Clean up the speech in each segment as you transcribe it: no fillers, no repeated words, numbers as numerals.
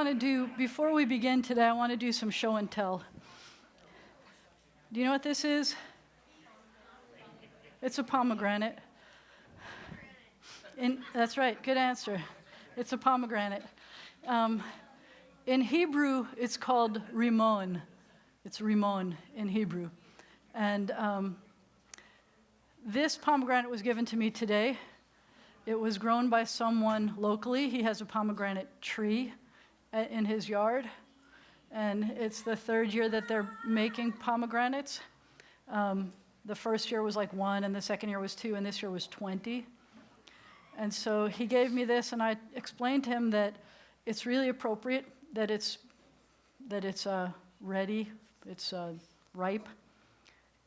want to do, before we begin today, I want to do some show and tell. Do you know what this is? It's a pomegranate. That's right, good answer. It's a pomegranate. In Hebrew, it's called rimon. It's rimon in Hebrew. And this pomegranate was given to me today. It was grown by someone locally. He has a pomegranate tree in his yard. And it's the third year that they're making pomegranates. The first year was like 1, and the second year was 2, and this year was 20. And so he gave me this, and I explained to him that it's really appropriate, that it's ready, it's ripe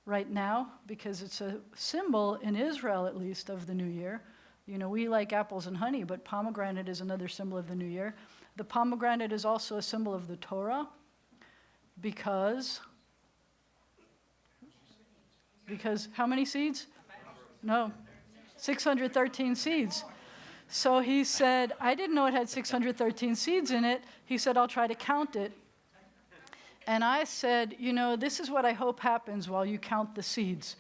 right now, because it's a symbol, in Israel at least, of the new year. You know, we like apples and honey, but pomegranate is another symbol of the new year. The pomegranate is also a symbol of the Torah, because how many seeds? No, 613 seeds. So he said, I didn't know it had 613 seeds in it. He said, I'll try to count it. And I said, you know, this is what I hope happens while you count the seeds.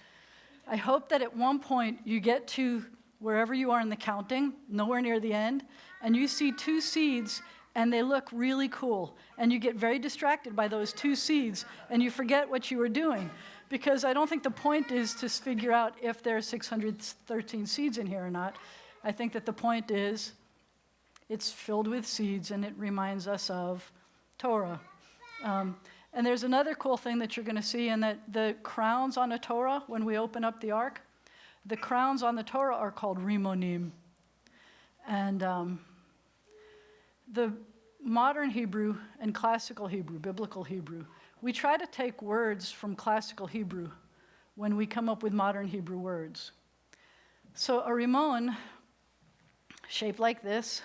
I hope that at one point you get to wherever you are in the counting, nowhere near the end, and you see 2 seeds and they look really cool. And you get very distracted by those 2 seeds and you forget what you were doing. Because I don't think the point is to figure out if there are 613 seeds in here or not. I think that the point is it's filled with seeds and it reminds us of Torah. And there's another cool thing that you're going to see, and that the crowns on a Torah, when we open up the ark, the crowns on the Torah are called rimonim. And the modern Hebrew and classical Hebrew, biblical Hebrew, we try to take words from classical Hebrew when we come up with modern Hebrew words. So a rimon, shaped like this,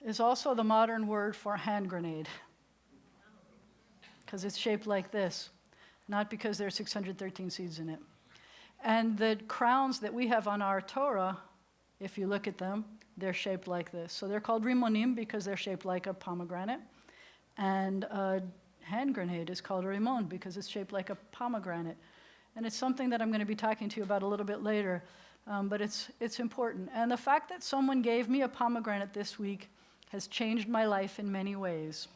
is also the modern word for hand grenade, because it's shaped like this, not because there are 613 seeds in it. And the crowns that we have on our Torah, if you look at them, they're shaped like this. So they're called rimonim because they're shaped like a pomegranate. And a hand grenade is called a rimon because it's shaped like a pomegranate. And it's something that I'm going to be talking to you about a little bit later, but it's important. And the fact that someone gave me a pomegranate this week has changed my life in many ways.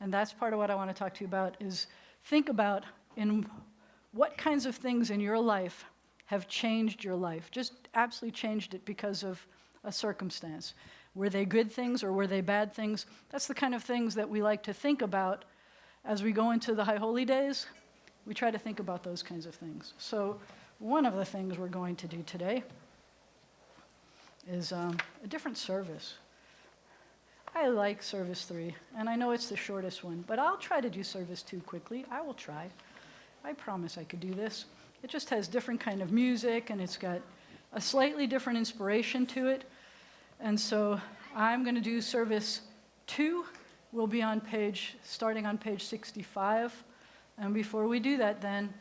And that's part of what I want to talk to you about, is think about in what kinds of things in your life have changed your life, just absolutely changed it because of a circumstance. Were they good things or were they bad things? That's the kind of things that we like to think about as we go into the High Holy Days. We try to think about those kinds of things. So one of the things we're going to do today is a different service. I like service 3, and I know it's the shortest one, but I'll try to do service 2 quickly. I will try. I promise I could do this. It just has different kind of music, and it's got a slightly different inspiration to it. And so I'm going to do service 2. We'll be starting on page 65. And before we do that then,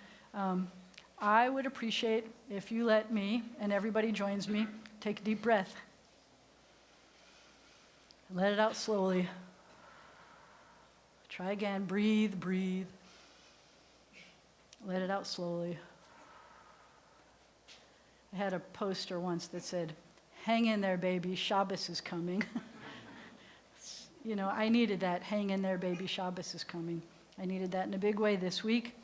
I would appreciate if you let me, and everybody joins me, take a deep breath. Let it out slowly. Try again. Breathe, breathe. Let it out slowly. I had a poster once that said, "Hang in there, baby, Shabbos is coming." You know, I needed that. Hang in there, baby, Shabbos is coming. I needed that in a big way this week.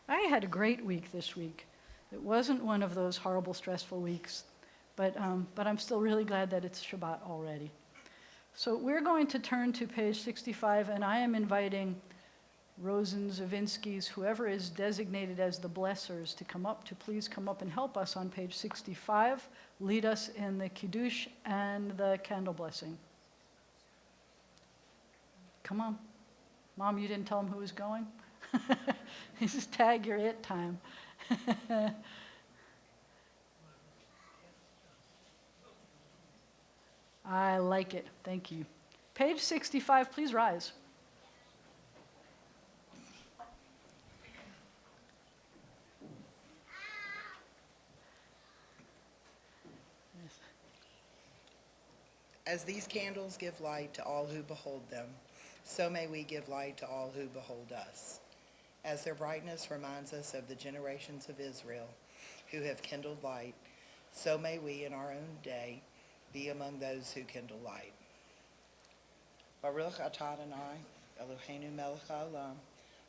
I had a great week this week. It wasn't one of those horrible, stressful weeks, but I'm still really glad that it's Shabbat already. So we're going to turn to page 65, and I am inviting Rosen, Zavinskis, whoever is designated as the blessers to please come up and help us on page 65, lead us in the Kiddush and the candle blessing. Come on. Mom, you didn't tell him who was going? This is tag your it time. I like it. Thank you. Page 65, please rise. As these candles give light to all who behold them, so may we give light to all who behold us. As their brightness reminds us of the generations of Israel who have kindled light, so may we in our own day be among those who kindle light. Baruch atah Adonai, Eloheinu melech haolam,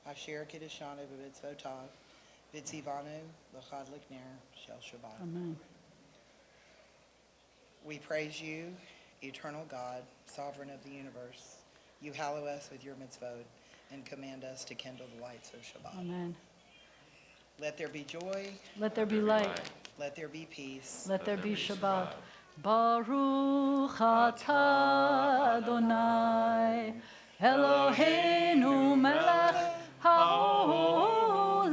asher kiddushanu b'mitzvotav, v'tzivanu l'chadlik ner shel Shabbat. Amen. We praise you, eternal God, sovereign of the universe. You hallow us with your mitzvot and command us to kindle the lights of Shabbat. Amen. Let there be joy. Let there be light. Let there be peace. Let there be Shabbat. Baruch atah Adonai, Eloheinu melech haolam,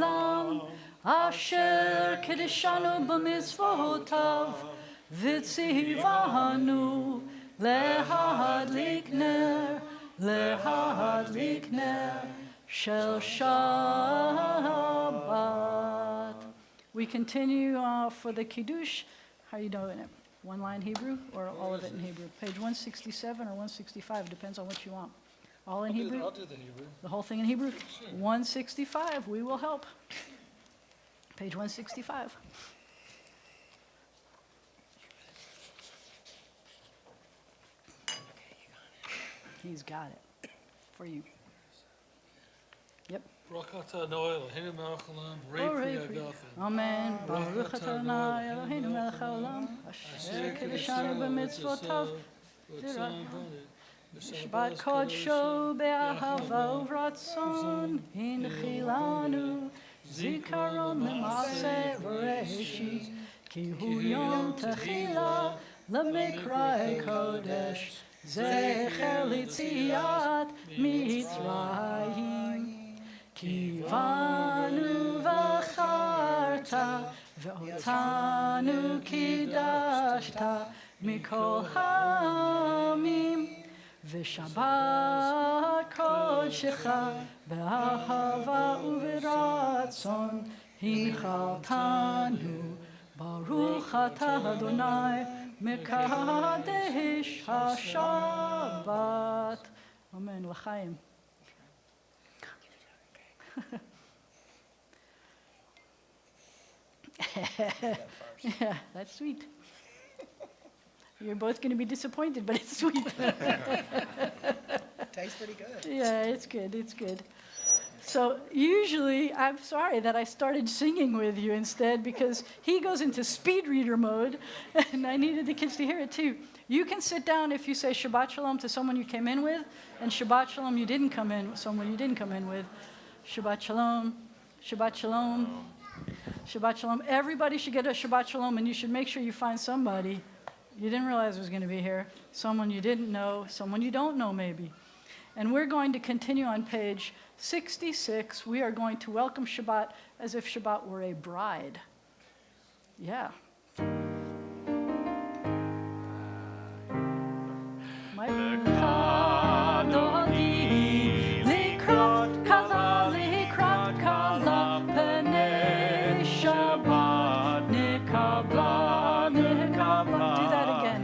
asher kiddushanu b'mitzvotav, v'tzivanu lehadlik ner shel Shabbat. We continue for the Kiddush. How are you doing it? One line Hebrew or all of it in Hebrew? Page 167 or 165, depends on what you want. All in Hebrew? I'll do the Hebrew. The whole thing in Hebrew? 165, we will help. Page 165. He's got it for you. Yep. Baruch atah Adonai Eloheinu melech haolam, Borei Borei pri pri Amen. Baruch atah Adonai Eloheinu melech haolam, asher kiddushanu b'mitzvotav, Shabbat kodsho be'ahava uvratzon, hinchilanu, zikaron lema'aseh v'reshit, ki hu yom techila, lemikrai kodesh, zecher litziat mitzrayim. Kivanu v'charta, ve'otanu kidashta, mikol ha'amim, v'shabbat kodshecha, be'ahava uv'ratzon, hinchaltanu, baruch atah Adonai, mekadesh ha'shabbat. Amen. L'chaim. Yeah, that's sweet. You're both going to be disappointed, but it's sweet. Tastes pretty good. Yeah, it's good, it's good. So usually, I'm sorry that I started singing with you instead because he goes into speed reader mode, and I needed the kids to hear it too. You can sit down if you say Shabbat Shalom to someone you came in with, and Shabbat Shalom you didn't come in, someone you didn't come in with. Shabbat Shalom, Shabbat Shalom, Shabbat Shalom. Everybody should get a Shabbat Shalom, and you should make sure you find somebody you didn't realize was going to be here, someone you didn't know, someone you don't know maybe. And we're going to continue on page 66. We are going to welcome Shabbat as if Shabbat were a bride. Yeah. Do that again.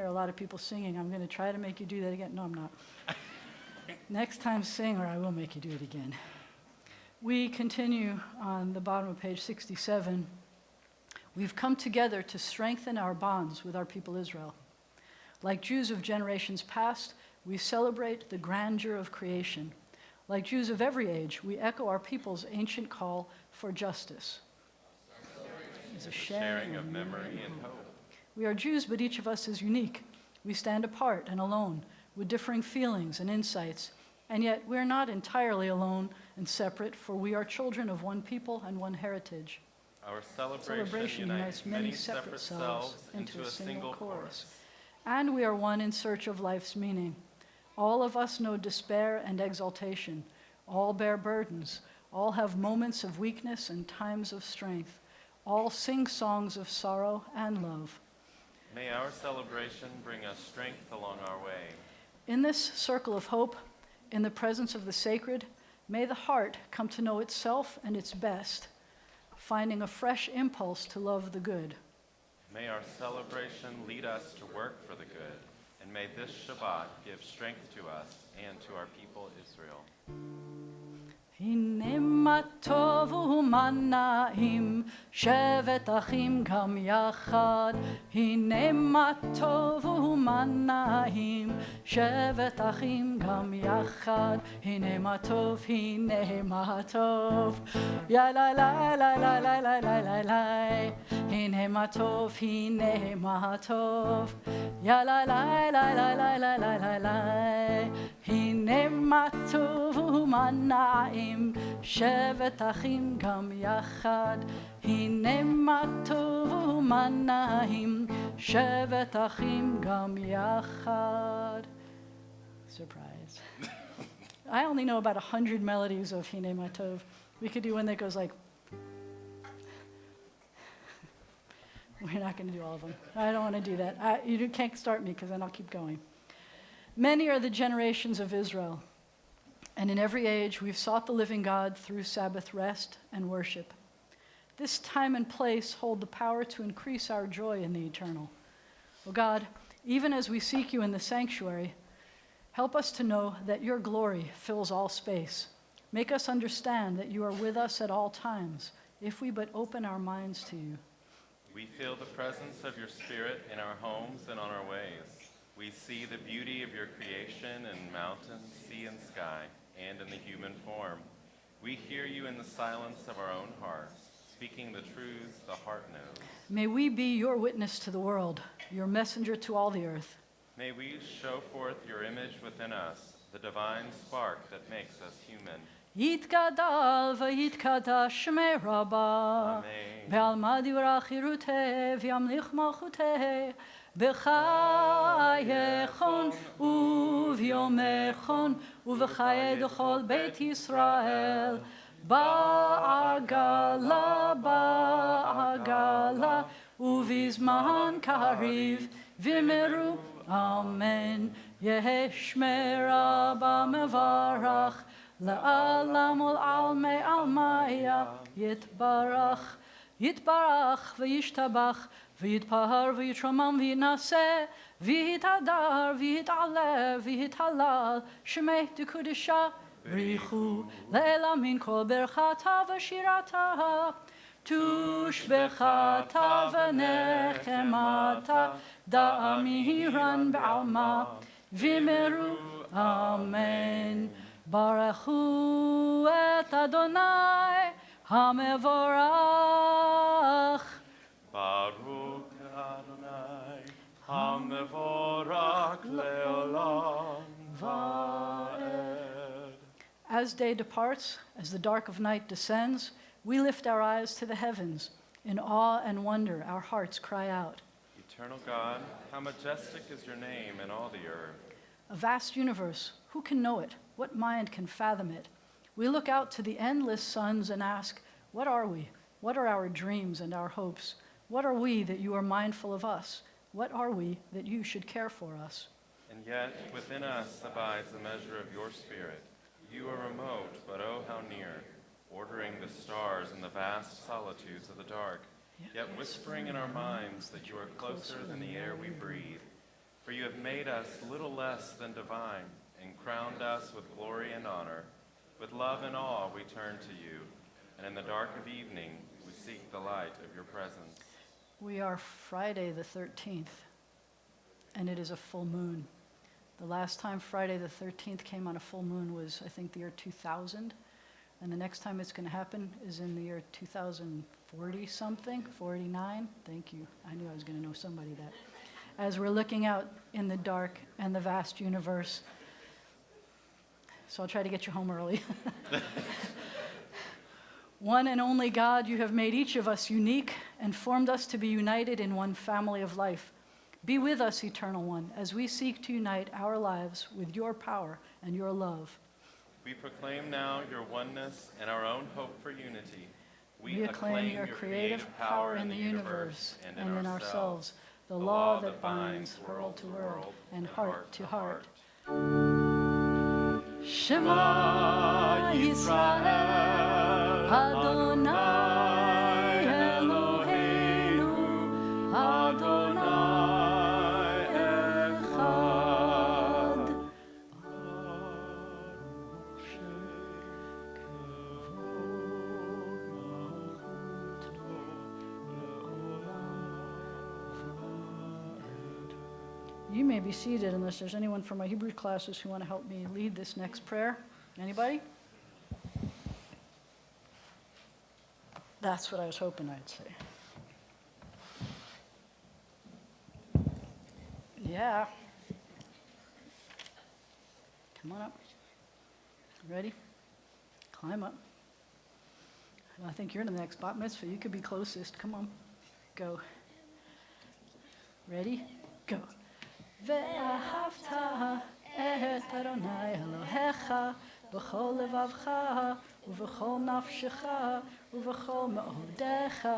A lot of people singing. I'm going to try to make you do that again. No, I'm not. Next time sing or I will make you do it again. We continue on the bottom of page 67. We've come together to strengthen our bonds with our people Israel. Like Jews of generations past, we celebrate the grandeur of creation. Like Jews of every age, we echo our people's ancient call for justice. It's a sharing of memory and hope. We are Jews, but each of us is unique. We stand apart and alone, with differing feelings and insights, and yet we're not entirely alone and separate, for we are children of one people and one heritage. Our Celebration unites many separate selves into a single chorus. And we are one in search of life's meaning. All of us know despair and exaltation. All bear burdens. All have moments of weakness and times of strength. All sing songs of sorrow and love. May our celebration bring us strength along our way. In this circle of hope, in the presence of the sacred, may the heart come to know itself and its best, finding a fresh impulse to love the good. May our celebration lead us to work for the good, and may this Shabbat give strength to us and to our people Israel. הנה מה טוב ומה נעים, שבת אחים גם יחד. הנה מה טוב ומה נעים, שבת אחים גם יחד. הנה מה טוב, הנה מה טוב. יא לה לה לה לה לה לה לה לה לה. הנה מה טוב, הנה מה טוב. יא לה לה לה לה לה לה לה לה לה. הנה מה טוב ומה נעים, שבת אחים גם יחד. הנה מה טוב ומה נעים, שבת אחים גם יחד. Surprise. I only know about 100 melodies of Hine Ma Tov. We could do one that goes like, we're not going to do all of them. I don't want to do that. You can't start me because then I'll keep going. Many are the generations of Israel, and in every age we've sought the living God through Sabbath rest and worship. This time and place hold the power to increase our joy in the eternal. O God, even as we seek you in the sanctuary, help us to know that your glory fills all space. Make us understand that you are with us at all times, if we but open our minds to you. We feel the presence of your Spirit in our homes and on our ways. We see the beauty of your creation in mountains, sea, and sky, and in the human form. We hear you in the silence of our own hearts, speaking the truths the heart knows. May we be your witness to the world, your messenger to all the earth. May we show forth your image within us, the divine spark that makes us human. יתגדל ויתקדש שמי רבה, ועלמא דברה חירותה וימליך מלכותה, בחייכון וביומכון ובחיי דכל בית ישראל, בעגלה בעגלה ובזמן קריב ומרו אמן. יהי שמי רבה מברך לעלם ולעלמי עלמיה, יתברך יתברך וישתבח ויתפאר ויתרומם וינשא ויתהדר ויתעלה ויתהלל שמי דקודשה בריחו לעילא מן כל ברכתה ושירתה תושבחתה ונחמתה דעה מהירן בעלמא ומרו אמן. ברכו את אדוני המבורך. ברוך אדוני המבורך לעולם ועד. As day departs, as the dark of night descends, we lift our eyes to the heavens. In awe and wonder, our hearts cry out. Eternal God, how majestic is your name in all the earth. A vast universe, who can know it? What mind can fathom it? We look out to the endless suns and ask, what are we? What are our dreams and our hopes? What are we that you are mindful of us? What are we that you should care for us? And yet within us abides the measure of your Spirit. You are remote, but oh how near, ordering the stars in the vast solitudes of the dark, yet whispering in our minds that you are closer than the air we breathe. For you have made us little less than divine, and crowned us with glory and honor. With love and awe we turn to you, and in the dark of evening we seek the light of your presence. We are Friday the 13th, and it is a full moon. The last time Friday the 13th came on a full moon was, I think, the year 2000, and the next time it's going to happen is in the year 2040-something, 49. Thank you. I knew I was going to know somebody that. As we're looking out in the dark and the vast universe, so I'll try to get you home early. One and only God, you have made each of us unique and formed us to be united in one family of life. Be with us, Eternal One, as we seek to unite our lives with your power and your love. We proclaim now your oneness and our own hope for unity. We acclaim your creative power in the universe and in ourselves, the law that binds world to world and heart to heart. Shema Yisrael, Adonai Eloheinu, Adonai Echad. You may be seated unless there's anyone from my Hebrew classes who want to help me lead this next prayer. Anybody? That's what I was hoping I'd say. Yeah. Come on up. Ready? Climb up. I think you're in the next bat mitzvah. You could be closest. Come on. Go. Ready? Go. ואהבת את אדוני אלוהיך בכל לבבך ובכל נפשך ובכל מאודיך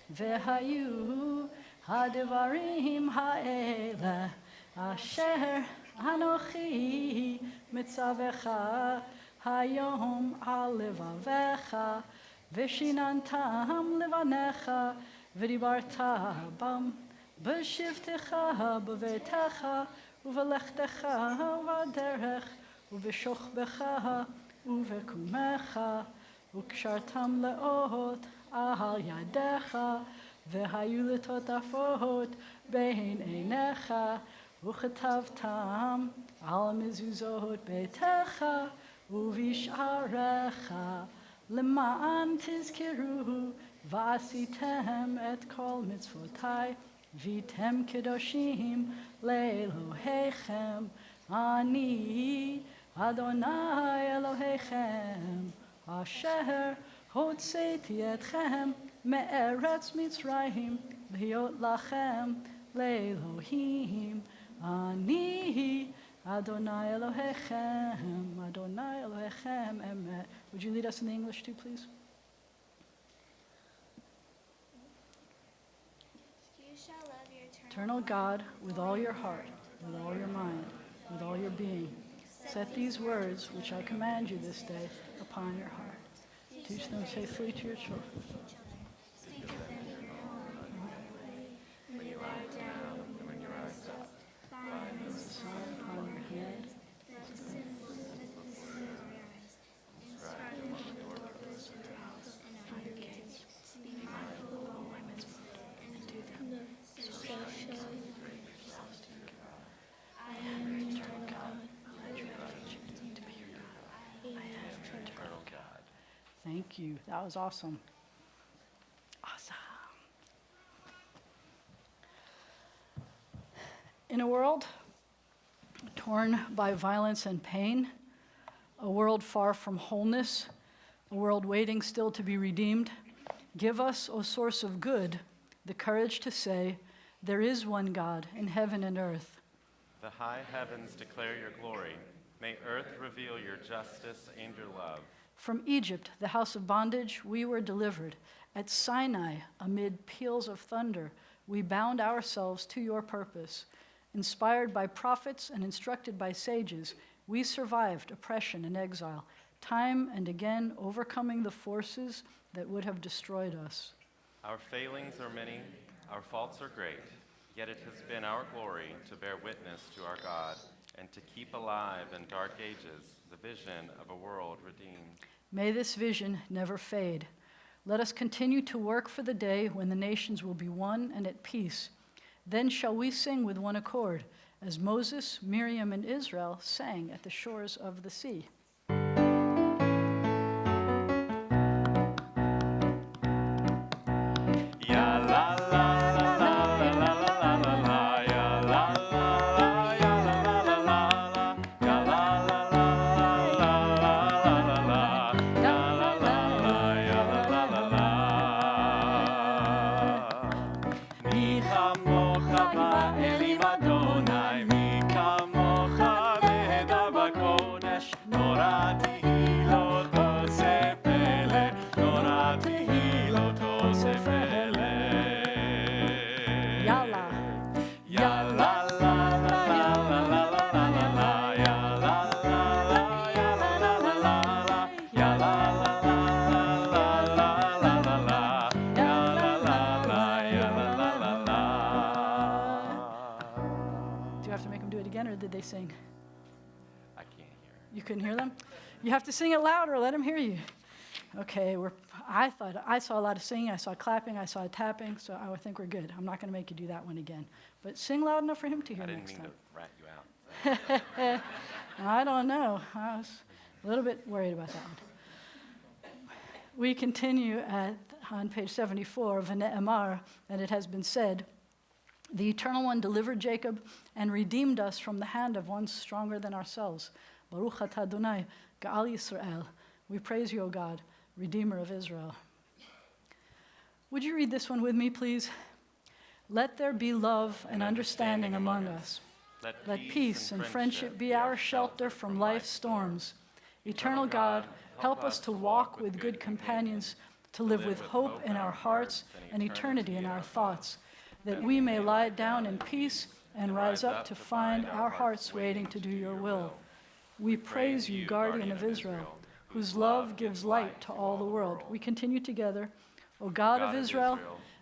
והיו הדברים האלה אשר אנוכי מצווך היום על לבביך ושיננתם לבניך ודיברת בם בשבתך בביתך ובלכתך בדרך ובשוכבך ובקומך וקשרתם לאות על ידיך והיו לטוטפות בין עיניך וכתבתם על מזוזות ביתך ובשעריך למען תזכרו ועשיתם את כל מצוותי ויתם קדושים לאלוהיכם, אני אדוני אלוהיכם, אשר הוצאתי אתכם מארץ מצרים, להיות לכם לאלוהים, אני אדוני אלוהיכם, אדוני אלוהיכם אמת. Would you lead us in the English too, please? Eternal God, with all your heart, with all your mind, with all your being, set these words which I command you this day upon your heart. Teach them faithfully to your children. Speak of them in your own way, when you lie down and when you rise up. Bind them as a sign upon your hand, that the sinful is in your eyes. Inscribe them on the doorposts of your house and on your gates. Be mindful of all women's and do them. So shall you bring yourselves to your God. I am the eternal God. Let your refuge to be your God. I am the eternal God. Thank you. That was awesome. Awesome. In a world torn by violence and pain, a world far from wholeness, a world waiting still to be redeemed, give us, O source of good, the courage to say, there is one God in heaven and earth. The high heavens declare your glory. May earth reveal your justice and your love. From Egypt, the house of bondage, we were delivered. At Sinai, amid peals of thunder, we bound ourselves to your purpose. Inspired by prophets and instructed by sages, we survived oppression and exile, time and again overcoming the forces that would have destroyed us. Our failings are many, our faults are great, yet it has been our glory to bear witness to our God and to keep alive in dark ages the vision of a world redeemed. May this vision never fade. Let us continue to work for the day when the nations will be one and at peace. Then shall we sing with one accord, as Moses, Miriam, and Israel sang at the shores of the sea. Do you have to make them do it again, or did they sing? I can't hear. You couldn't hear them? You have to sing it louder. Let them hear you. Okay, I thought I saw a lot of singing. I saw clapping. I saw tapping. So I would think we're good. I'm not going to make you do that one again. But sing loud enough for him to hear I didn't next mean time. to rat you out. I don't know. I was a little bit worried about that one. We continue on page 74 of Ne'emar, and it has been said, the Eternal One delivered Jacob and redeemed us from the hand of one stronger than ourselves. Baruch atah Adonai, Ga'al Yisrael. We praise you, O God, Redeemer of Israel. Would you read this one with me, please? Let there be love and understanding among us. Let peace and friendship be our shelter from life's storms. Eternal God, help us to walk with good companions, to live with hope in our hearts and eternity in our thoughts, that we may lie down in peace and rise up to find our hearts waiting to do your will. We praise you, Guardian of Israel, whose love gives light to all the world. We continue together. O God of Israel,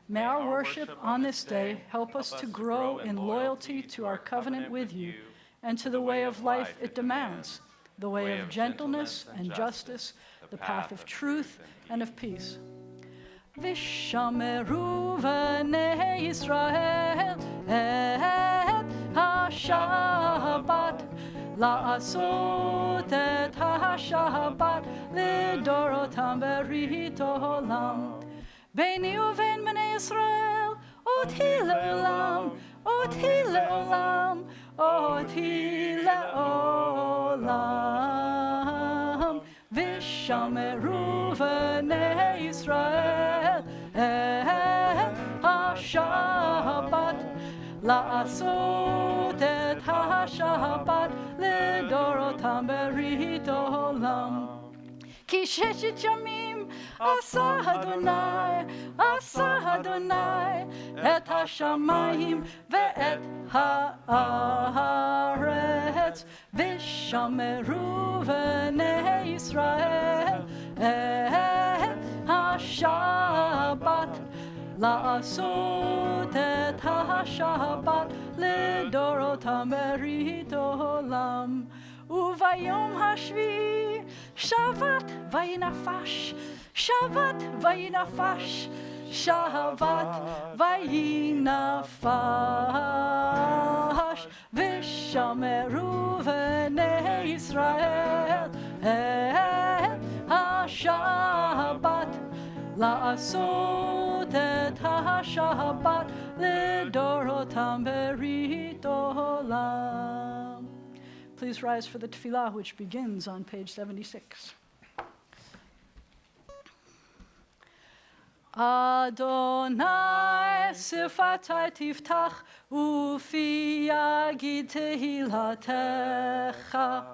may our worship on this day help us to grow in loyalty to our covenant with you and to the way of life it demands, the way of gentleness and justice, the path of truth and of peace. Vishameru v'nei Yisrael et ha-Shabbat la'asot et ha-Shabbat lidorotam berit olam beini uvein bnei Yisrael oti le'olam oti le'olam oti le'olam Vishameru v'nei Yisrael et ha-Shabbat la'asot et ha-Shabbat lidorotam berit olam Ki sheshet yamim asa Adonai et ha-shamayim ve'et ha'aretz Vishameru v'nei Yisrael et ha-Shabbat la'asot et ha-Shabbat lidorotam berit olam Uvayom hashvi Shabbat vayinafash Shabbat vayinafash Shabbat vayinafash Vishameru v'nei Yisrael et ha-Shabbat la'asot et ha-Shabbat lidorotam berit olam. Please rise for the tefillah, which begins on page 76. Adonai sifatai tiftach ufi yagid tehilatecha.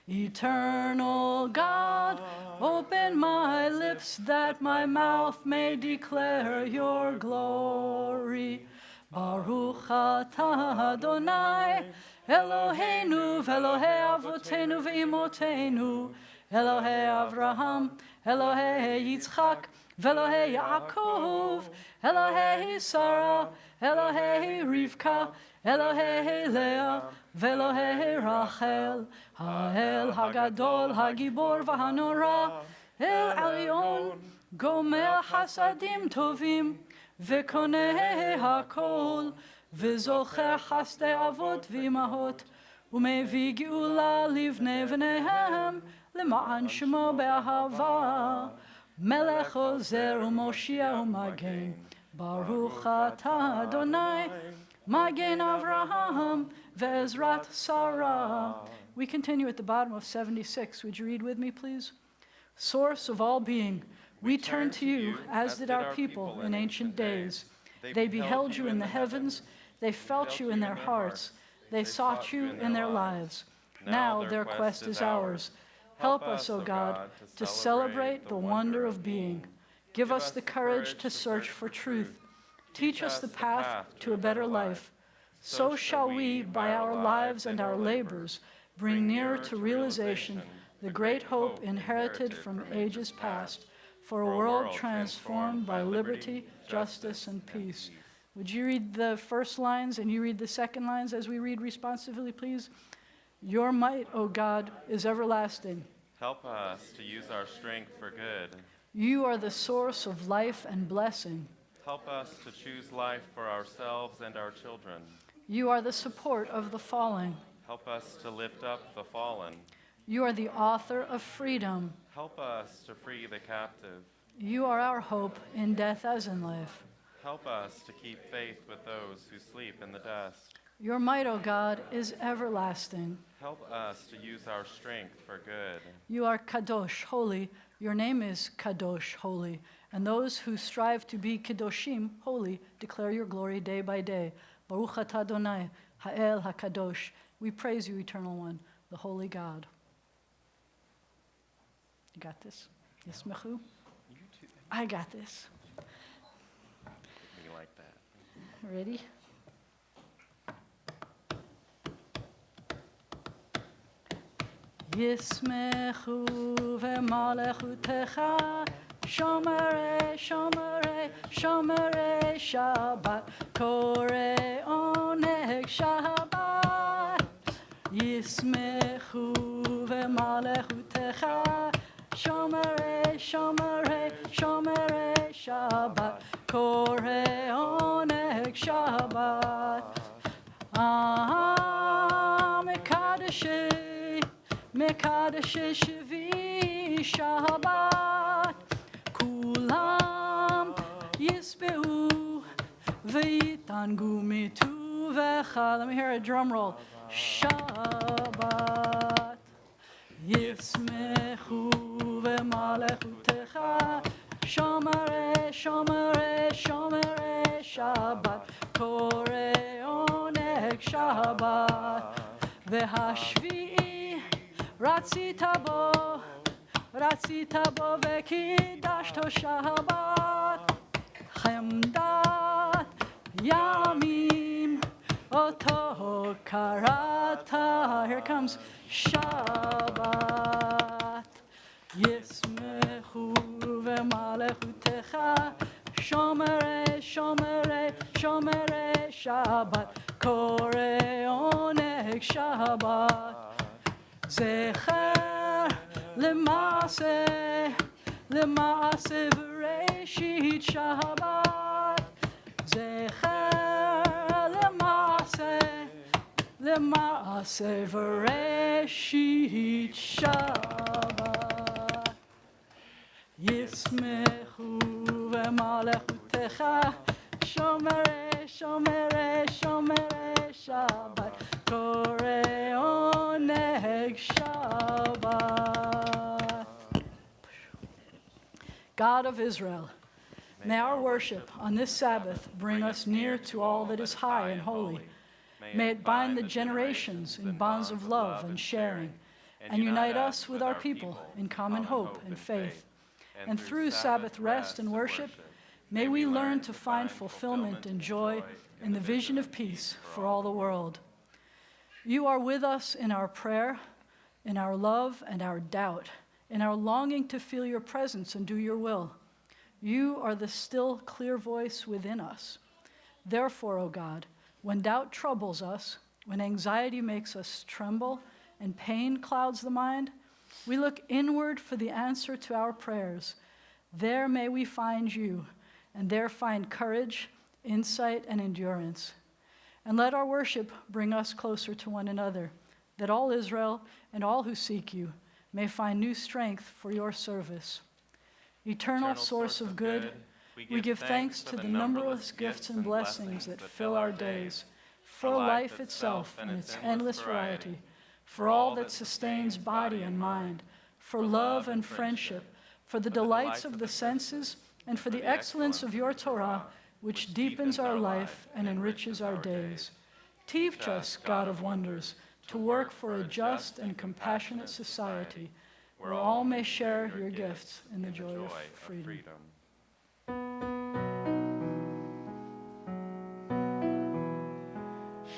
Eternal God, open my lips that my mouth may declare your glory. Baruch atah Adonai, Eloheinu v'Elohei avotenu v'imotenu, Elohei Avraham, Elohei Yitzchak, v'Elohei Yaakov, Elohei Sarah, Elohei Rivka, Elohei Leah, v'Elohei Rachel, Ha'el Hagadol, Hagibor v'Hanora, El Elyon, Gomel Hasadim Tovim, v'Koneh Hakol, וזוכר חסדי אבות ואימהות, ומביא גאולה לבני בניהם, למען שמו באהבה. מלך עוזר ומושיע ומגן, ברוך אתה אדוני, מגן אברהם ועזרת שרה. We continue at the bottom of 76. Would you read with me, please? Source of all being, we turn to you, as did our people in ancient days. They beheld you in the heavens, they felt you in their hearts, they sought you in their lives. Now their quest is ours. Help us, O God, to celebrate the wonder of being. Give us the courage to search for truth. Teach us the path to a better life. So shall we, by our lives and our labors, bring nearer to realization the great hope inherited from ages past, for a world transformed by liberty, justice, and peace. Would you read the first lines and you read the second lines as we read responsively, please? Your might, O God, is everlasting. Help us to use our strength for good. You are the source of life and blessing. Help us to choose life for ourselves and our children. You are the support of the fallen. Help us to lift up the fallen. You are the author of freedom. Help us to free the captive. You are our hope in death as in life. Help us to keep faith with those who sleep in the dust. Your might, O God, is everlasting. Help us to use our strength for good. You are Kadosh, holy. Your name is Kadosh, holy. And those who strive to be Kedoshim, holy, declare your glory day by day. Baruch atah Adonai, Ha'el HaKadosh. We praise you, Eternal One, the Holy God. You got this? Yes, Mechu? You too. I got this. Me like that. Ready? Yismechu v'malechutecha Shomerei, Shomerei, Shomerei Shabbat Korei oneg Shabbat Yismechu v'malechutecha Shomerei, Shomerei, Shomerei Shabbat Korei oneg Shabbat Mekadeshei, Mekadeshei Shvi Shabbat Kulam Yisbeu V'yitangu mituvecha. Let me hear a drum roll. Shabbat Yismechu v'malechutecha Shomerei, Shomerei, Shomerei Shabbat Korei oneg Shabbat V'hashvi'i Ratzita bo v'kidashto Shabbat Chemdat Yamim Oto Karata. Here comes Shabbat Yismechu v'malechutecha Shomerei, Shomerei, Shomerei Shabbat Korei oneg Shabbat Zecher L'maaseh, L'maaseh v'reishit Shabbat Zecher L'maaseh, L'maaseh v'reishit Shabbat Yismechu v'malechutecha Shomerei, Shomerei, Shomerei Shabbat Korei oneg Shabbat. God of Israel, may our worship on this Sabbath bring us near to all that is high and holy. May it bind the generations in bonds of love and sharing, and unite us with our people in common hope and faith. And through Sabbath rest and worship, may we learn to find fulfillment and joy in the vision of peace for all the world. You are with us in our prayer, in our love and our doubt, in our longing to feel your presence and do your will. You are the still, clear voice within us. Therefore, O God, when doubt troubles us, when anxiety makes us tremble, and pain clouds the mind, we look inward for the answer to our prayers. There may we find you, and there find courage, insight, and endurance. And let our worship bring us closer to one another, that all Israel and all who seek you may find new strength for your service. Eternal source of good, we give thanks to the numberless gifts and blessings that fill our days, for life itself and its endless variety, for all that sustains body and mind, for love and friendship, for the delights of the senses, and for the excellence of your Torah, which deepens our life and enriches our days. Teach us, God of wonders, to work for a just and compassionate society, where all may share your gifts in the joy of freedom.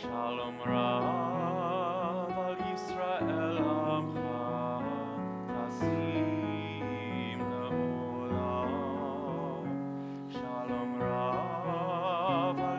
Shalom Rav al Yisrael Amcha Tasim Le'olam. Shalom Rav al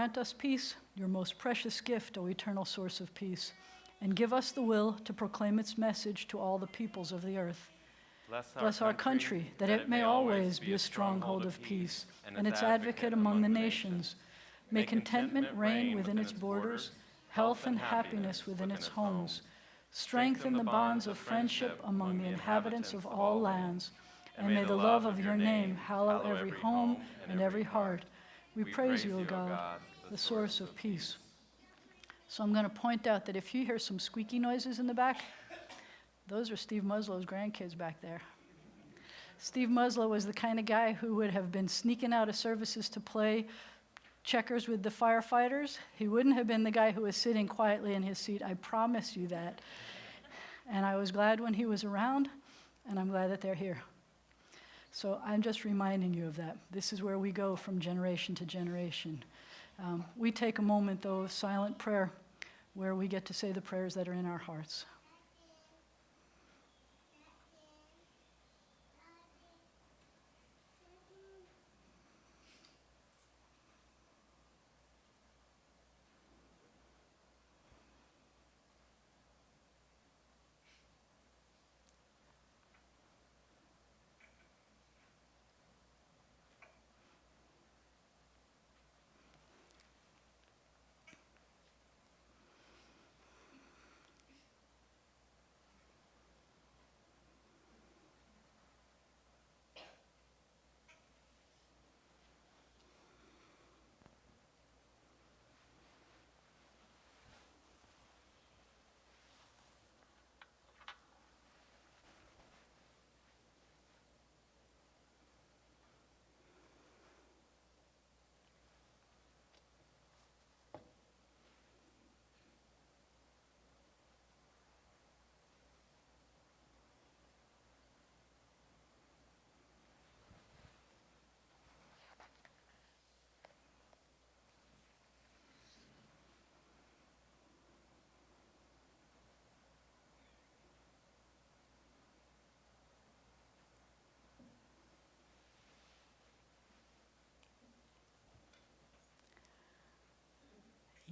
grant us peace, your most precious gift, O eternal source of peace, and give us the will to proclaim its message to all the peoples of the earth. Bless our country, that it may always be a stronghold of peace and its advocate among the nations. May contentment reign within its borders, health and happiness within its homes. Strengthen the bonds of friendship among the inhabitants of all lands, and may the love of your name hallow every home and every heart. We praise you, O God, the source of peace. So I'm going to point out that if you hear some squeaky noises in the back, those are Steve Muslow's grandkids back there. Steve Muslow was the kind of guy who would have been sneaking out of services to play checkers with the firefighters. He wouldn't have been the guy who was sitting quietly in his seat, I promise you that. And I was glad when he was around, and I'm glad that they're here. So I'm just reminding you of that. This is where we go from generation to generation. We take a moment, though, of silent prayer, where we get to say the prayers that are in our hearts.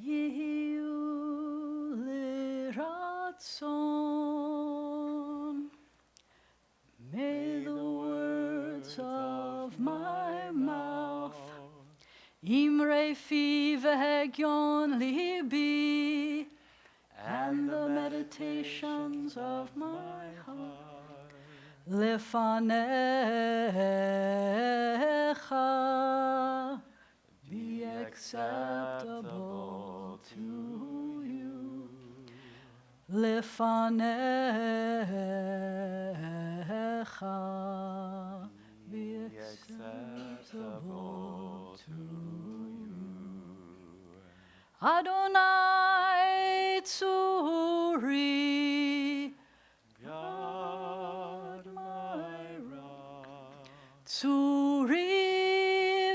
Yehu liratzon, may the words of my mouth, imrei fi vehegyon libi, and the meditations of my heart, lefanecha, be acceptable to you. Lefanecha, be acceptable to you. Adonai Tzuri, God my rock, Tzuri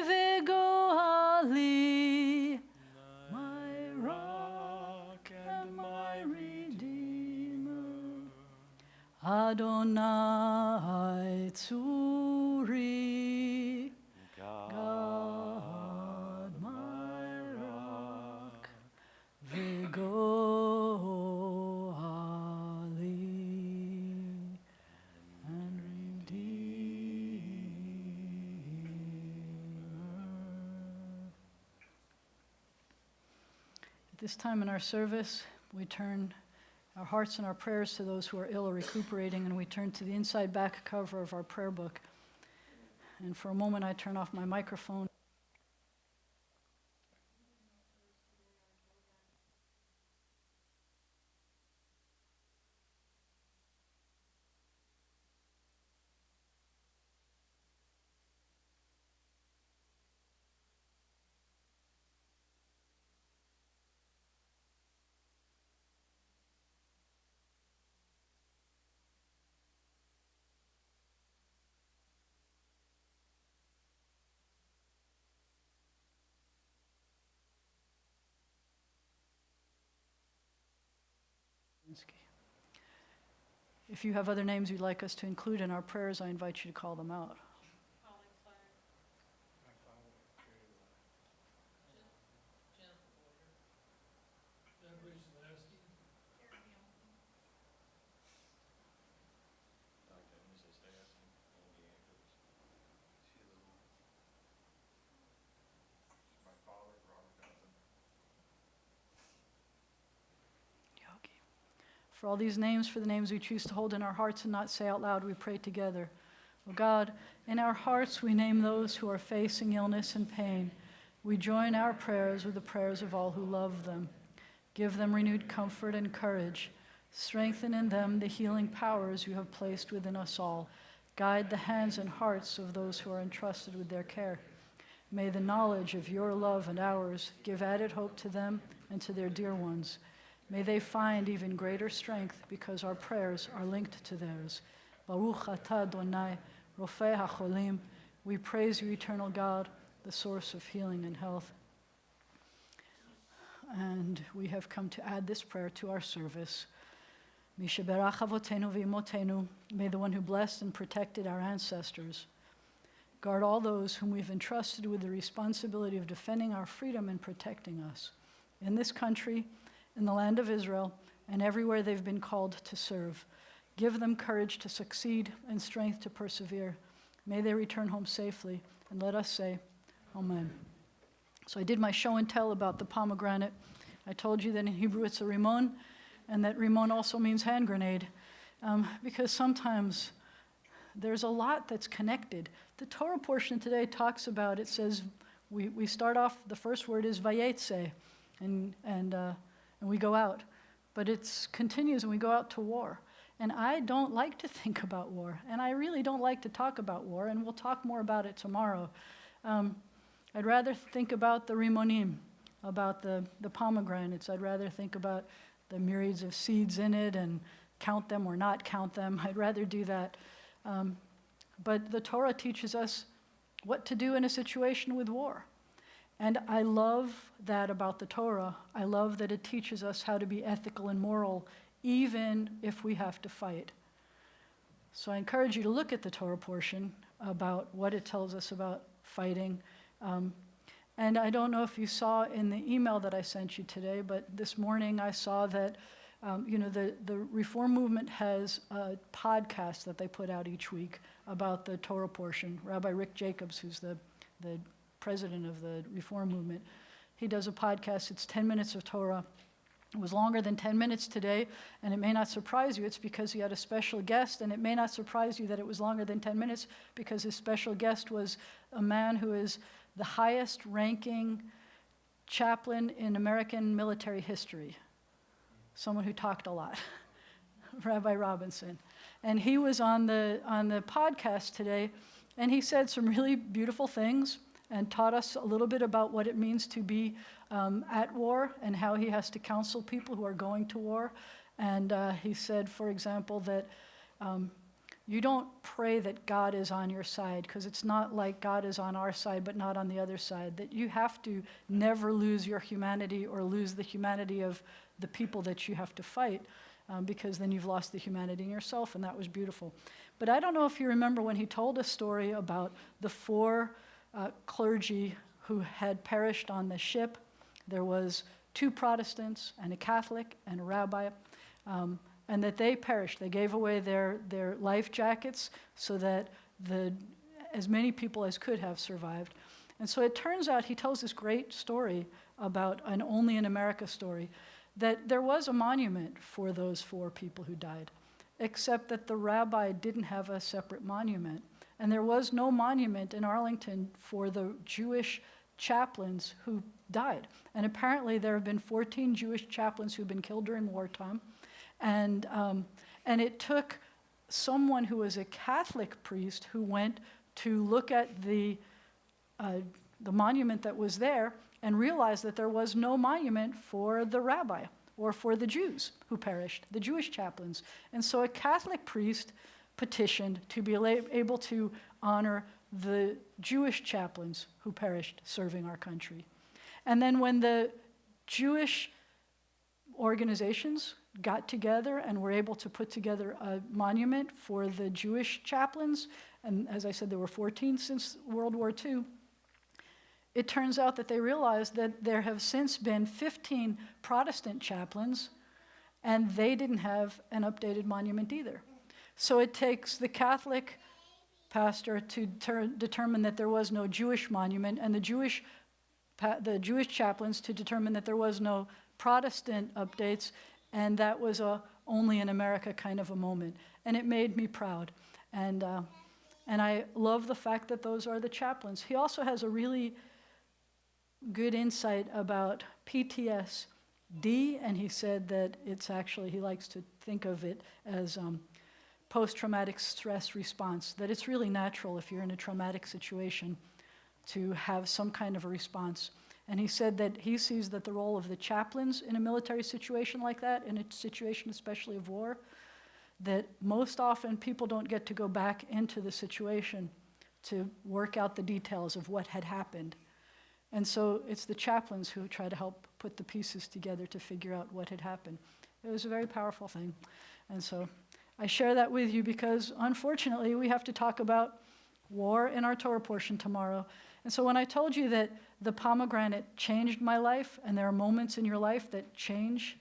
v'goali, my rock and my redeemer. Adonai Tzuri, God my rock, v'goali and redeemer. At this time in our service, we turn our hearts and our prayers to those who are ill or recuperating, and we turn to the inside back cover of our prayer book. And for a moment, I turn off my microphone. If you have other names you'd like us to include in our prayers, I invite you to call them out. For all these names, for the names we choose to hold in our hearts and not say out loud, we pray together. O God, in our hearts we name those who are facing illness and pain. We join our prayers with the prayers of all who love them. Give them renewed comfort and courage. Strengthen in them the healing powers you have placed within us all. Guide the hands and hearts of those who are entrusted with their care. May the knowledge of your love and ours give added hope to them and to their dear ones. May they find even greater strength because our prayers are linked to theirs. Baruch atah Adonai, Rofei HaCholim. We praise you, eternal God, the source of healing and health. And we have come to add this prayer to our service. Mishaberach avotenu v'imotenu. May the one who blessed and protected our ancestors guard all those whom we've entrusted with the responsibility of defending our freedom and protecting us in this country, in the land of Israel, and everywhere they've been called to serve. Give them courage to succeed and strength to persevere. May they return home safely, and let us say, Amen. So I did my show and tell about the pomegranate. I told you that in Hebrew it's a rimon, and that rimon also means hand grenade, because sometimes there's a lot that's connected. The Torah portion today talks about, it says, we start off, the first word is vayetze, and we go out. But it continues and we go out to war. And I don't like to think about war. And I really don't like to talk about war. And we'll talk more about it tomorrow. I'd rather think about the rimonim, about the pomegranates. I'd rather think about the myriads of seeds in it and count them or not count them. I'd rather do that. But the Torah teaches us what to do in a situation with war. And I love that about the Torah. I love that it teaches us how to be ethical and moral, even if we have to fight. So I encourage you to look at the Torah portion about what it tells us about fighting. And I don't know if you saw in the email that I sent you today, but this morning I saw that the Reform Movement has a podcast that they put out each week about the Torah portion. Rabbi Rick Jacobs, who's the president of the Reform Movement, he does a podcast. It's 10 minutes of Torah. It was longer than 10 minutes today, and it may not surprise you. It's because he had a special guest, and it may not surprise you that it was longer than 10 minutes because his special guest was a man who is the highest ranking chaplain in American military history, someone who talked a lot, Rabbi Robinson. And he was on the podcast today, and he said some really beautiful things and taught us a little bit about what it means to be at war and how he has to counsel people who are going to war. And he said, for example, that you don't pray that God is on your side, because it's not like God is on our side but not on the other side, that you have to never lose your humanity or lose the humanity of the people that you have to fight, because then you've lost the humanity in yourself, and that was beautiful. But I don't know if you remember when he told a story about the 4 clergy who had perished on the ship. There was 2 Protestants and a Catholic and a rabbi, and that they perished. They gave away their life jackets so that as many people as could have survived. And so it turns out, he tells this great story about an Only in America story, that there was a monument for those 4 people who died, except that the rabbi didn't have a separate monument. And there was no monument in Arlington for the Jewish chaplains who died. And apparently there have been 14 Jewish chaplains who've been killed during wartime. And it took someone who was a Catholic priest who went to look at the monument that was there and realized that there was no monument for the rabbi or for the Jews who perished, the Jewish chaplains. And so a Catholic priest petitioned to be able to honor the Jewish chaplains who perished serving our country. And then when the Jewish organizations got together and were able to put together a monument for the Jewish chaplains, and as I said, there were 14 since World War II, it turns out that they realized that there have since been 15 Protestant chaplains, and they didn't have an updated monument either. So it takes the Catholic pastor to determine that there was no Jewish monument, and the Jewish chaplains to determine that there was no Protestant updates, and that was only in America kind of a moment. And it made me proud. And I love the fact that those are the chaplains. He also has a really good insight about PTSD, and he said that it's actually, he likes to think of it as post-traumatic stress response, that it's really natural if you're in a traumatic situation to have some kind of a response. And he said that he sees that the role of the chaplains in a military situation like that, in a situation especially of war, that most often people don't get to go back into the situation to work out the details of what had happened. And so it's the chaplains who try to help put the pieces together to figure out what had happened. It was a very powerful thing. And so I share that with you because, unfortunately, we have to talk about war in our Torah portion tomorrow. And so when I told you that the pomegranate changed my life, and there are moments in your life that change,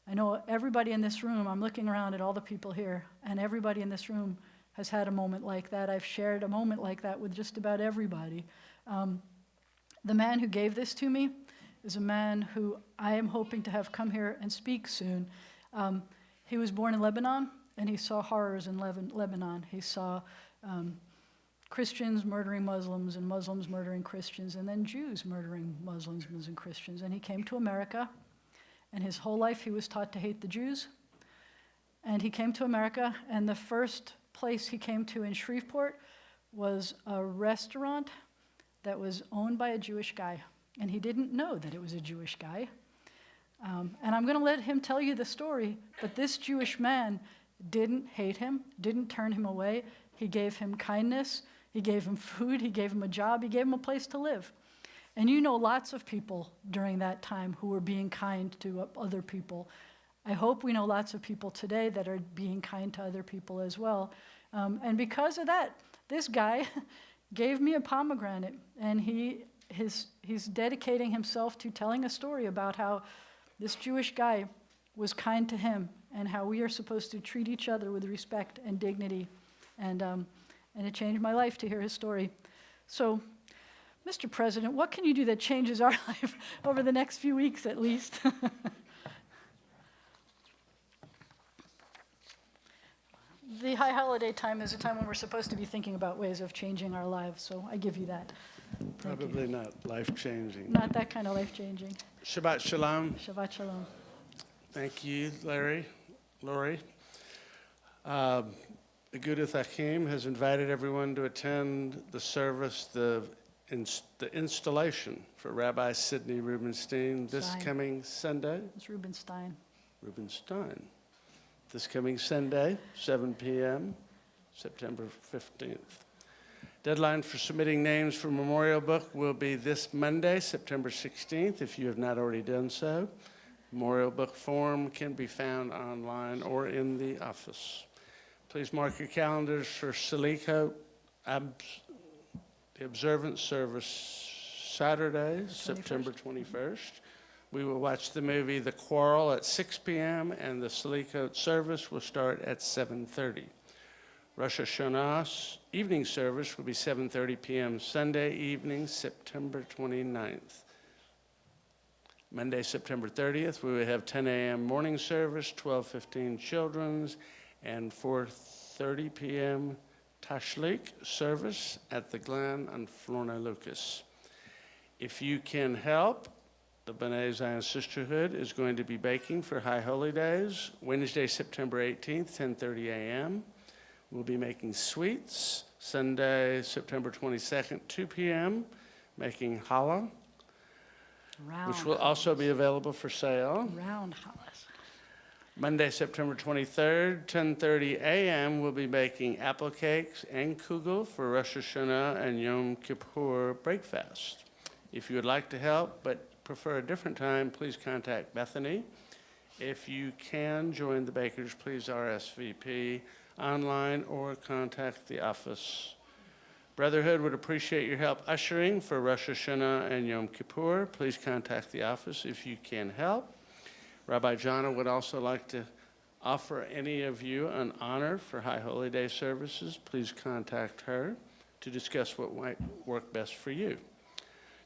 I know everybody in this room, I'm looking around at all the people here, and everybody in this room has had a moment like that. I've shared a moment like that with just about everybody. The man who gave this to me is a man who I am hoping to have come here and speak soon. He was born in Lebanon, and he saw horrors in Lebanon. He saw Christians murdering Muslims and Muslims murdering Christians, and then Jews murdering Muslims and Christians. And he came to America, and his whole life he was taught to hate the Jews. And he came to America, and the first place he came to in Shreveport was a restaurant that was owned by a Jewish guy. And he didn't know that it was a Jewish guy. And I'm going to let him tell you the story, but this Jewish man didn't hate him, didn't turn him away. He gave him kindness, he gave him food, he gave him a job, he gave him a place to live. And you know lots of people during that time who were being kind to other people. I hope we know lots of people today that are being kind to other people as well. And because of that, this guy gave me a pomegranate, and he's dedicating himself to telling a story about how this Jewish guy was kind to him and how we are supposed to treat each other with respect and dignity. And it changed my life to hear his story. So, Mr. President, what can you do that changes our life over the next few weeks at least? The high holiday time is a time when we're supposed to be thinking about ways of changing our lives, so I give you that. Thank you. Probably not life-changing. Not that kind of life-changing. Shabbat Shalom. Shabbat Shalom. Thank you, Lori. Agudath Achim has invited everyone to attend the service, the installation for Rabbi Sidney Rubenstein this Stein. coming Sunday. It's Rubenstein. Rubenstein. This coming Sunday, 7 p.m., September 15th. Deadline for submitting names for Memorial Book will be this Monday, September 16th, if you have not already done so. Memorial Book form can be found online or in the office. Please mark your calendars for Selico, the observance service Saturday, September 21st. We will watch the movie The Quarrel at 6 p.m. and the Selico service will start at 7:30. Rosh Hashanah evening service will be 7:30 p.m. Sunday evening, September 29th. Monday, September 30th, we will have 10 a.m. morning service, 12:15 children's, and 4:30 p.m. Tashlik service at the Glen on Florna Lucas. If you can help, the B'nai Zion Sisterhood is going to be baking for High Holy Days, Wednesday, September 18th, 10:30 a.m. We'll be making sweets. Sunday, September 22nd, 2 p.m., making challah, which will also be available for sale. Round challahs. Monday, September 23rd, 10:30 a.m., we'll be baking apple cakes and kugel for Rosh Hashanah and Yom Kippur breakfast. If you would like to help but prefer a different time, please contact Bethany. If you can join the bakers, please RSVP online or contact the office. Brotherhood would appreciate your help ushering for Rosh Hashanah and Yom Kippur. Please contact the office if you can help. Rabbi Jana would also like to offer any of you an honor for High Holy Day services. Please contact her to discuss what might work best for you.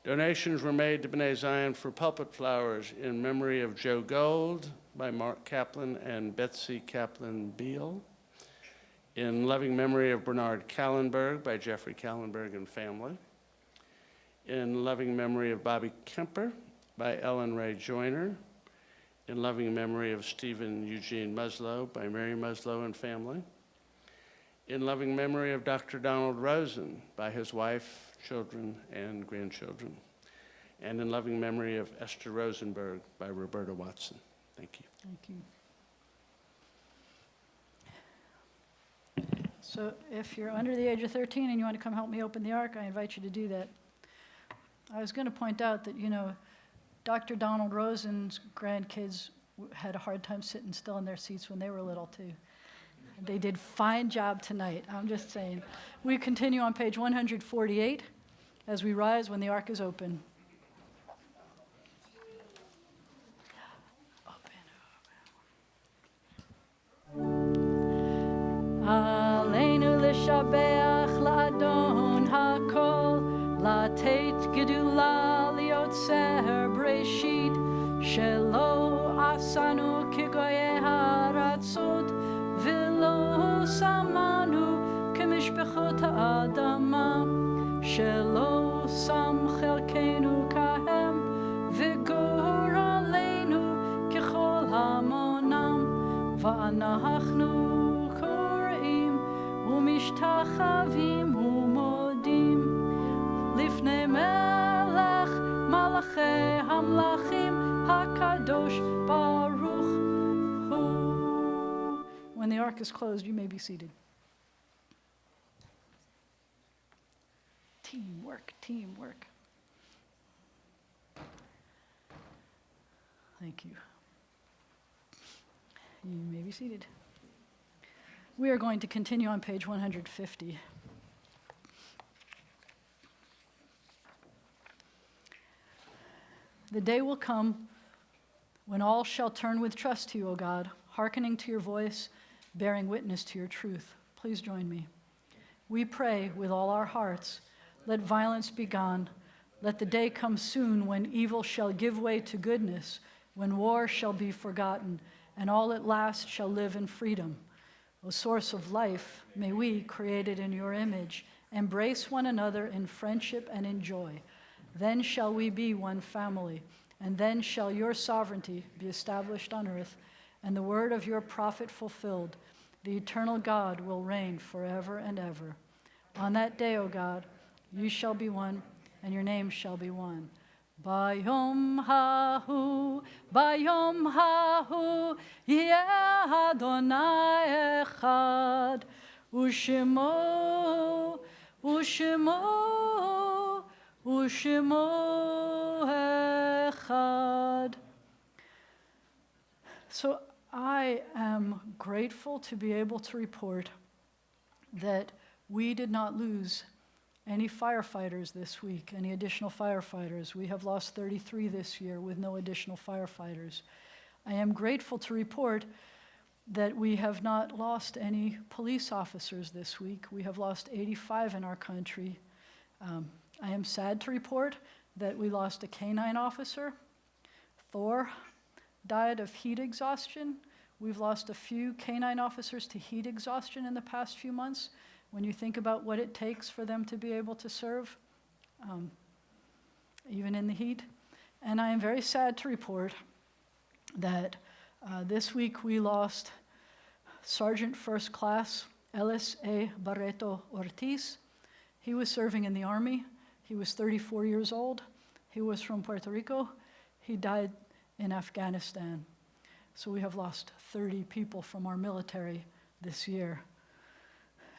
Donations were made to B'nai Zion for pulpit flowers in memory of Joe Gold, by Mark Kaplan and Betsy Kaplan Beal. In loving memory of Bernard Kallenberg by Jeffrey Kallenberg and family. In loving memory of Bobby Kemper by Ellen Ray Joyner. In loving memory of Stephen Eugene Muslow by Mary Muslow and family. In loving memory of Dr. Donald Rosen by his wife, children, and grandchildren. And in loving memory of Esther Rosenberg by Roberta Watson. Thank you. Thank you. So if you're under the age of 13 and you want to come help me open the ark, I invite you to do that. I was going to point out that, Dr. Donald Rosen's grandkids had a hard time sitting still in their seats when they were little, too. They did fine job tonight, I'm just saying. We continue on page 148 as we rise when the ark is open. Aleinu l'shabeach la'adon ha'kol, la'tet gedula liotzer breshit, shelo asanu kigoye haratzot, v'lo samanu kemishpechot ha'adama, shelo sam chelkenu kahem, v'gor aleinu kechol hamonam, va'anachnu ומשתחווים ומודים לפני מלך מלכי המלכים הקדוש ברוך הוא. When the ark is closed, you may be seated. Teamwork, teamwork. Thank you. You may be seated. We are going to continue on page 150. The day will come when all shall turn with trust to you, O God, hearkening to your voice, bearing witness to your truth. Please join me. We pray with all our hearts, let violence be gone. Let the day come soon when evil shall give way to goodness, when war shall be forgotten, and all at last shall live in freedom. O source of life, may we, created in your image, embrace one another in friendship and in joy. Then shall we be one family, and then shall your sovereignty be established on earth, and the word of your prophet fulfilled. The eternal God will reign forever and ever. On that day, O God, you shall be one, and your name shall be one. Bayom hahu, yeh Adonai echad, u'shemo echad. So I am grateful to be able to report that we did not lose any firefighters this week, any additional firefighters. We have lost 33 this year with no additional firefighters. I am grateful to report that we have not lost any police officers this week. We have lost 85 in our country. I am sad to report that we lost a canine officer. Thor died of heat exhaustion. We've lost a few canine officers to heat exhaustion in the past few months. When you think about what it takes for them to be able to serve, even in the heat. And I am very sad to report that this week we lost Sergeant First Class Ellis A. Barreto Ortiz. He was serving in the Army. He was 34 years old. He was from Puerto Rico. He died in Afghanistan. So we have lost 30 people from our military this year.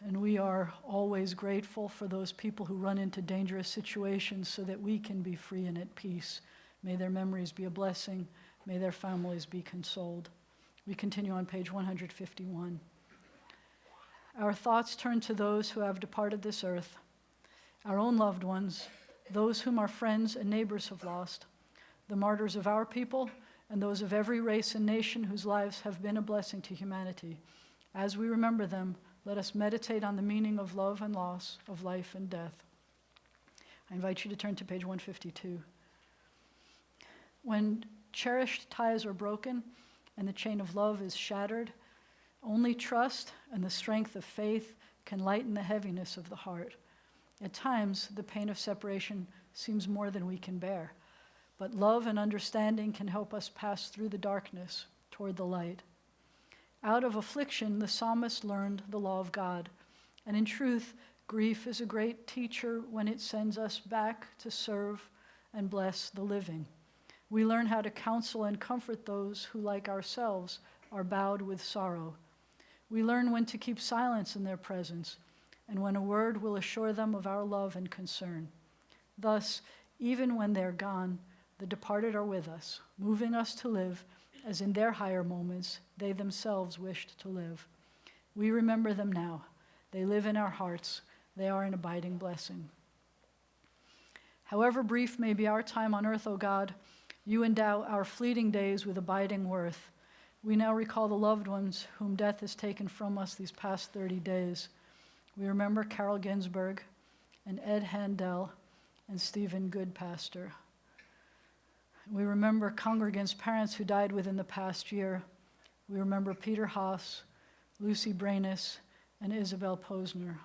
And we are always grateful for those people who run into dangerous situations so that we can be free and at peace. May their memories be a blessing. May their families be consoled. We continue on page 151. Our thoughts turn to those who have departed this earth, our own loved ones, those whom our friends and neighbors have lost, the martyrs of our people, and those of every race and nation whose lives have been a blessing to humanity. As we remember them, let us meditate on the meaning of love and loss, of life and death. I invite you to turn to page 152. When cherished ties are broken, and the chain of love is shattered, only trust and the strength of faith can lighten the heaviness of the heart. At times, the pain of separation seems more than we can bear, but love and understanding can help us pass through the darkness toward the light. Out of affliction, the psalmist learned the law of God, and in truth, grief is a great teacher when it sends us back to serve and bless the living. We learn how to counsel and comfort those who, like ourselves, are bowed with sorrow. We learn when to keep silence in their presence, and when a word will assure them of our love and concern. Thus, even when they're gone, the departed are with us, moving us to live as in their higher moments they themselves wished to live. We remember them now. They live in our hearts. They are an abiding blessing. However brief may be our time on earth, O God, you endow our fleeting days with abiding worth. We now recall the loved ones whom death has taken from us these past 30 days. We remember Carol Ginsberg and Ed Handel and Stephen Goodpastor. We remember congregants' parents who died within the past year. We remember Peter Haas, Lucy Branis, and Isabel Posner.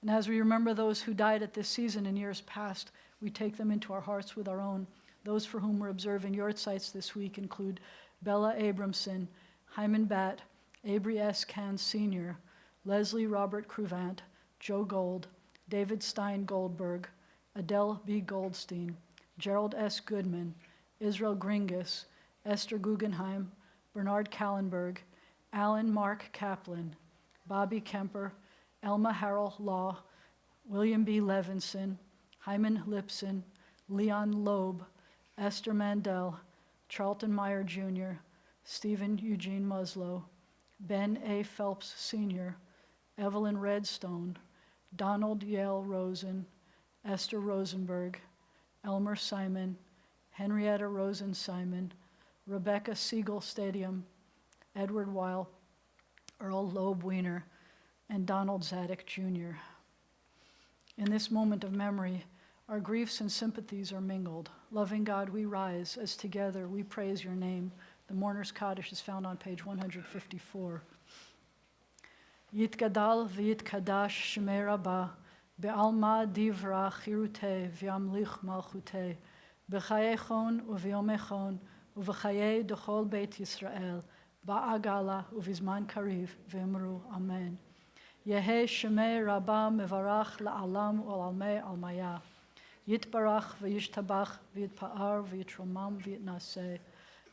And as we remember those who died at this season in years past, we take them into our hearts with our own. Those for whom we're observing yahrzeits this week include Bella Abramson, Hyman Batt, Avery S. Kahn Sr., Leslie Robert Cruvant, Joe Gold, David Stein Goldberg, Adele B. Goldstein, Gerald S. Goodman, Israel Gringus, Esther Guggenheim, Bernard Kallenberg, Alan Mark Kaplan, Bobby Kemper, Elma Harrell Law, William B. Levinson, Hyman Lipson, Leon Loeb, Esther Mandel, Charlton Meyer Jr., Stephen Eugene Muslow, Ben A. Phelps Sr., Evelyn Redstone, Donald Yale Rosen, Esther Rosenberg, Elmer Simon, Henrietta Rosen Simon, Rebecca Siegel Stadium, Edward Weil, Earl Loeb Weiner, and Donald Zadek Jr. In this moment of memory, our griefs and sympathies are mingled. Loving God, we rise as together we praise your name. The Mourner's Kaddish is found on page 154. Yitgadal v'yitkadash shmei Rabbah, be'alma divra chirutei v'yamlich malchutei, b'chayei u'v'yomei u'v'chayei dechol beit Yisrael, ba'agala u'vizman kariv v'imru amen. Yehe shmei Rabbah mevarach la'alam u'almei almaya. Yitbarach v'yishtabach v'yitpa'ar v'yitromam v'yitnaseh,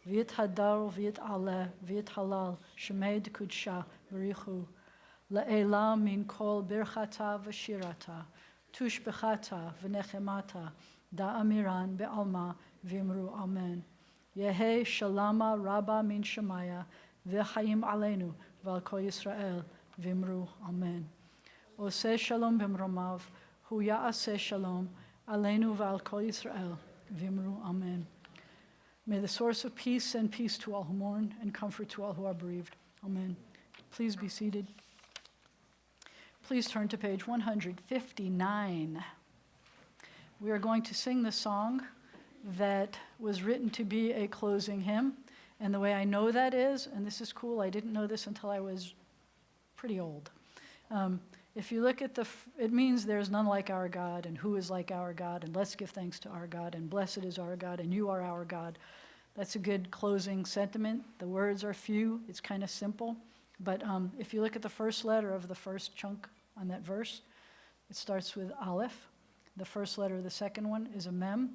v'yithadar v'yit'aleh v'yithalal shmei d'kudsha v'richu. Le'elam min kol birchata v'shirata, tushbechata v'nechemata, da'amiran be'alma v'imru amen. Yehe shalama rabba min shemaya, v'chayim aleinu v'al kol Yisrael v'imru amen. Oseh shalom b'mromav, hu ya'aseh shalom, aleinu v'al kol Yisrael v'imru amen. May the source of peace send peace to all who mourn and comfort to all who are bereaved. Amen. Please be seated. Please turn to page 159. We are going to sing the song that was written to be a closing hymn. And the way I know that is, and this is cool, I didn't know this until I was pretty old. If you look at it means there's none like our God, and who is like our God, and let's give thanks to our God, and blessed is our God, and you are our God. That's a good closing sentiment. The words are few, it's kind of simple. But if you look at the first letter of the first chunk on that verse, it starts with Aleph. The first letter of the second one is a Mem,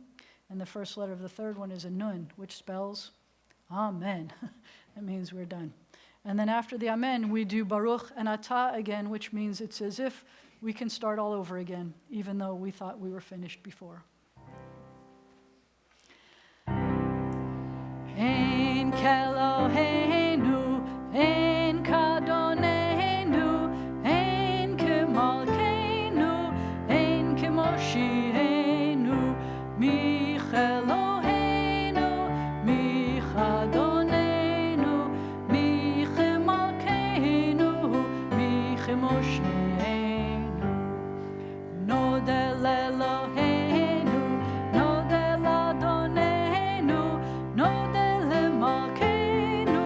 and the first letter of the third one is a Nun, which spells Amen. That means we're done. And then after the Amen, we do Baruch and Atah again, which means it's as if we can start all over again, even though we thought we were finished before. Ein Keloheinu, ein Kadonenu, ein Kemalkeinu, ein Kemoshienu, Micheloheinu, Michadonenu, Michemalkeinu, Michemoshienu, Nodel Eloheinu, Nodel Adonenu, Nodel Malkeinu,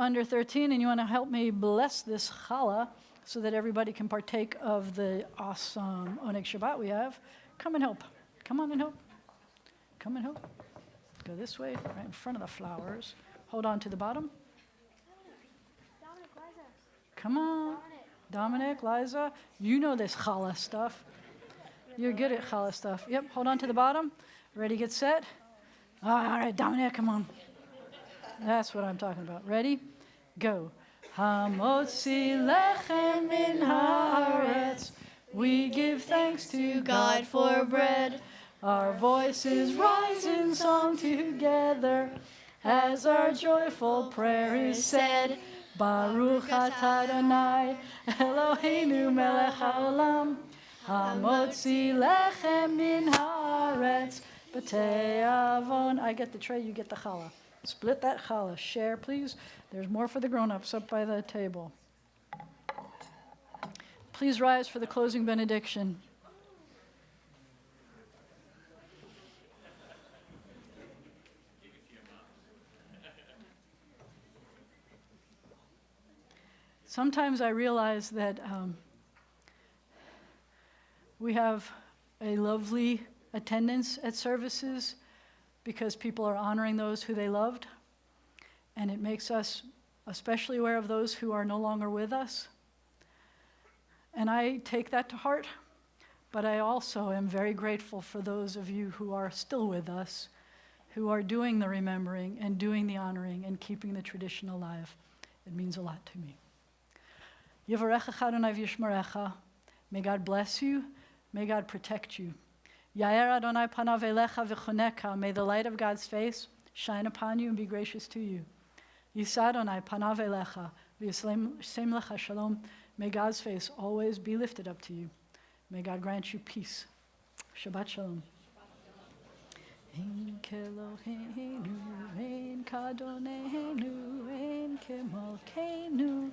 under 13 and you want to help me bless this challah so that everybody can partake of the awesome Oneg Shabbat we have, come and help. Come on and help. Come and help. Go this way, right in front of the flowers. Hold on to the bottom. Come on. Dominic, Liza, you know this challah stuff. You're good at challah stuff. Yep, hold on to the bottom. Ready, get set. All right, Dominic, come on. That's what I'm talking about. Ready? Go. Hamotzi lechem min haaretz. We give thanks to God for bread. Our voices rise in song together as our joyful prayer is said. Baruch atah Adonai Eloheinu melech haolam hamotzi lechem min haaretz b'tei avon. I get the tray, you get the challah. Split that challah. Share, please. There's more for the grown-ups up by the table. Please rise for the closing benediction. Sometimes I realize that we have a lovely attendance at services because people are honoring those who they loved, and it makes us especially aware of those who are no longer with us. And I take that to heart, but I also am very grateful for those of you who are still with us, who are doing the remembering and doing the honoring and keeping the tradition alive. It means a lot to me. Yivarechecha Adonai v'yishmerecha. May God bless you. May God protect you. Yair Adonai panav elecha v'choneka. May the light of God's face shine upon you and be gracious to you. Yisa Adonai panav elecha v'yisem lecha shalom. May God's face always be lifted up to you. May God grant you peace. Shabbat shalom. Ein keloheinu, ein kadonenu, ein kemalkeinu.